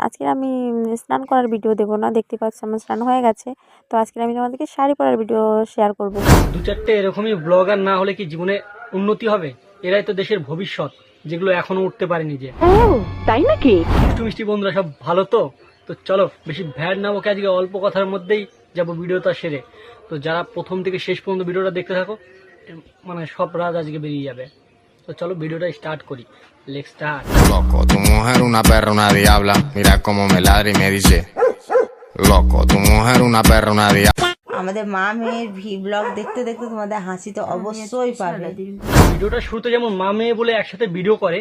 আজকে আমি স্নান করার ভিডিও দেবো না, দেখতে পাচ্ছি আমার স্নান হয়ে গেছে। তো আজকে আমি তোমাদেরকে শাড়ি পরার ভিডিও শেয়ার করব। দু চারটে এরকমই ব্লগার না হলে কি জীবনে উন্নতি হবে? এরাই তো দেশের ভবিষ্যৎ, যেগুলো এখনো উঠতে পারেনি। যে তাই নাকি? মিষ্টি মিষ্টি বন্ধুরা সব ভালো তো? তো চলো বেশি ভ্যাট না বকে আজকে অল্প কথার মধ্যেই যাবো ভিডিওটা সেরে। তো যারা প্রথম থেকে শেষ পর্যন্ত ভিডিওটা দেখতে থাকো, মানে সব রাজ আজকে বেরিয়ে যাবে। তো চলো ভিডিওটা স্টার্ট করি। Let's start. Loco, tu mujer una perra, una diabla. Mira cómo me ladra y me dice: Loco, tu mujer una perra, una diabla. আমাদের মা মেয়ের ব্লগ দেখতে দেখতে তোমাদের হাসি তো অবশ্যই পাবে। ভিডিওটা শুরুতে যেমন মা মেয়ে বলে একসাথে ভিডিও করে,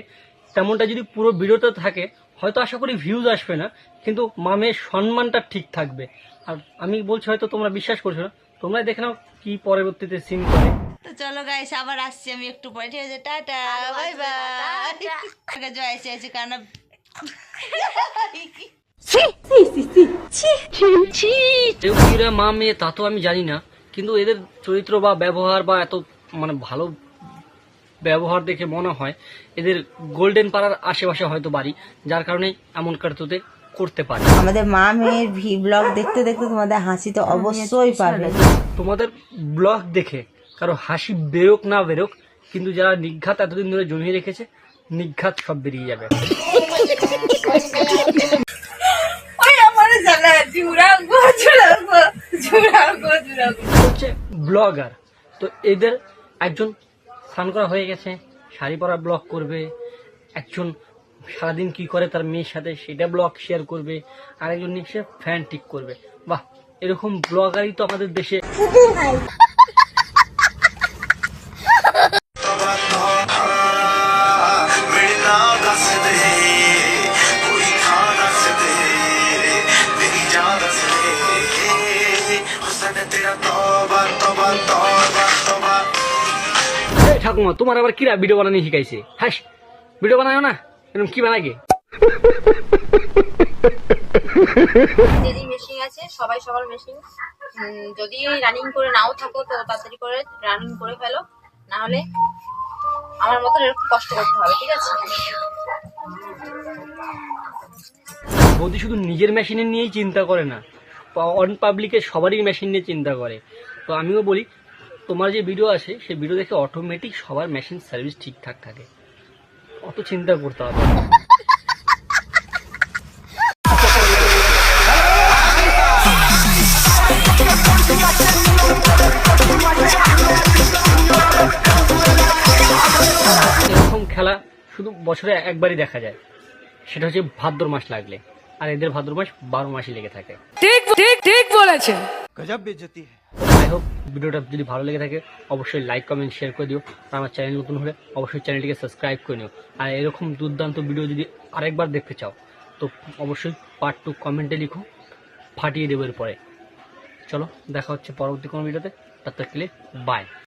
তেমনটা যদি পুরো ভিডিওতে থাকে, হয়তো আশা করি ভিউজ আসবে না, কিন্তু মা মেয়ের সম্মানটা ঠিক থাকবে। আর আমি বলছি, হয়তো তোমরা বিশ্বাস করছো না, তোমরা দেখে নাও কি পরবর্তীতে সিন করে। তো চলো গাইস, আবার আসছি আমি একটু পরে, ঠিক আছে? Tata, bye bye. জয় এসে কারণ এরা মা মেয়ে তা তো আমি জানি না, কিন্তু এদের চরিত্র বা ব্যবহার বা এত মানে ভালো ব্যবহার দেখে মনে হয় এদের গোল্ডেন পাড়ার আশেপাশে হয়তো বাড়ি, যার কারণে এমন কার্তুতে করতে পারে। আমাদের মা মেয়ের ব্লগ দেখতে দেখতে তোমাদের হাসি তো অবশ্যই পাবে। তোমাদের ব্লগ দেখে কারো হাসি বেরোক না বেরোক, কিন্তু যারা নিঘাত এতদিন ধরে জমিয়ে রেখেছে, নিঘাত সব বেরিয়ে যাবে। হচ্ছে ব্লগার, তো এদের একজন স্নান করা হয়ে গেছে, শাড়ি পরা ব্লগ করবে, একজন সারাদিন কি করে তার মেয়ের সাথে সেটা ব্লগ শেয়ার করবে, আর একজন নিশ্চয় ফ্যান ঠিক করবে। বাহ, এরকম ব্লগারই তো আমাদের দেশে। ঠাকুমা, তোমার আবার কিরা ভিডিও বানানি শিখাইছে? হ্যাঁ, ভিডিও বানায় না, এরকম কি বানাগে? যেই মেশিন আছে সবাই সবার মেশিন, যদি রানিং করে নাও থাকো তো তাড়াতাড়ি করে রানিং করে ফেলো, না হলে আমার মতো এরকম কষ্ট করতে হবে, ঠিক আছে? বৌদি শুধু নিজের মেশিনের নিয়েই চিন্তা করে না, অন পাবলিকের সবারই মেশিন নিয়ে চিন্তা করে। তো আমিও বলি, তোমার যে ভিডিও আসে সেই ভিডিও দেখে অটোমেটিক সবার মেশিন সার্ভিস ঠিকঠাক থাকে, অত চিন্তা করতে হবে। এরকম খেলা শুধু বছরে একবারই দেখা যায়, সেটা হচ্ছে ভাদ্র মাস লাগলে, আর এদের ভাদ্র মাস 12 মাসই লেগে থাকে। ঠিক ঠিক ঠিক বলেছেন। গজব বেজতি। আই হোপ ভিডিওটা যদি ভালো লেগে থাকে অবশ্যই লাইক কমেন্ট শেয়ার করে দিও, আর আমার চ্যানেল নতুন হলে অবশ্যই চ্যানেলটিকে সাবস্ক্রাইব করে নিও। আর এরকম দুর্দান্ত ভিডিও যদি আরেকবার দেখতে চাও তো অবশ্যই পার্ট 2 কমেন্টে লিখো, ফাটিয়ে দেবো এরপরে। চলো দেখা হচ্ছে পরবর্তী কোনো ভিডিওতে, তার থেকে বাই।